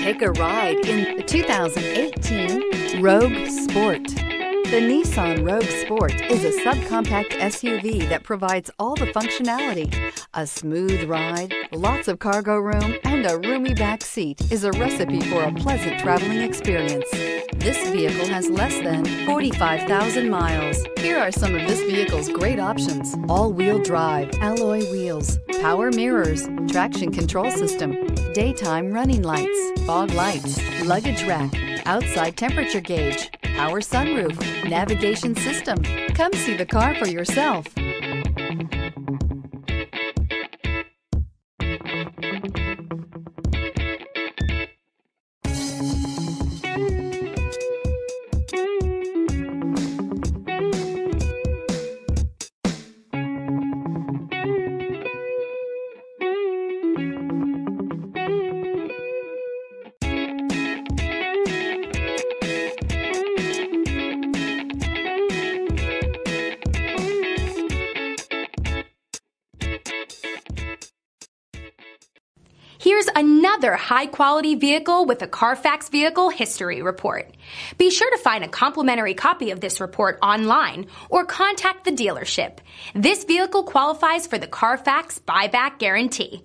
Take a ride in the 2018 Rogue Sport. The Nissan Rogue Sport is a subcompact SUV that provides all the functionality. A smooth ride, lots of cargo room, and a roomy back seat is a recipe for a pleasant traveling experience. This vehicle has less than 45,000 miles. Here are some of this vehicle's great options: all-wheel drive, alloy wheels, power mirrors, traction control system, daytime running lights, fog lights, luggage rack, outside temperature gauge, power sunroof, navigation system. Come see the car for yourself. Here's another high-quality vehicle with a Carfax Vehicle History Report. Be sure to find a complimentary copy of this report online or contact the dealership. This vehicle qualifies for the Carfax Buyback Guarantee.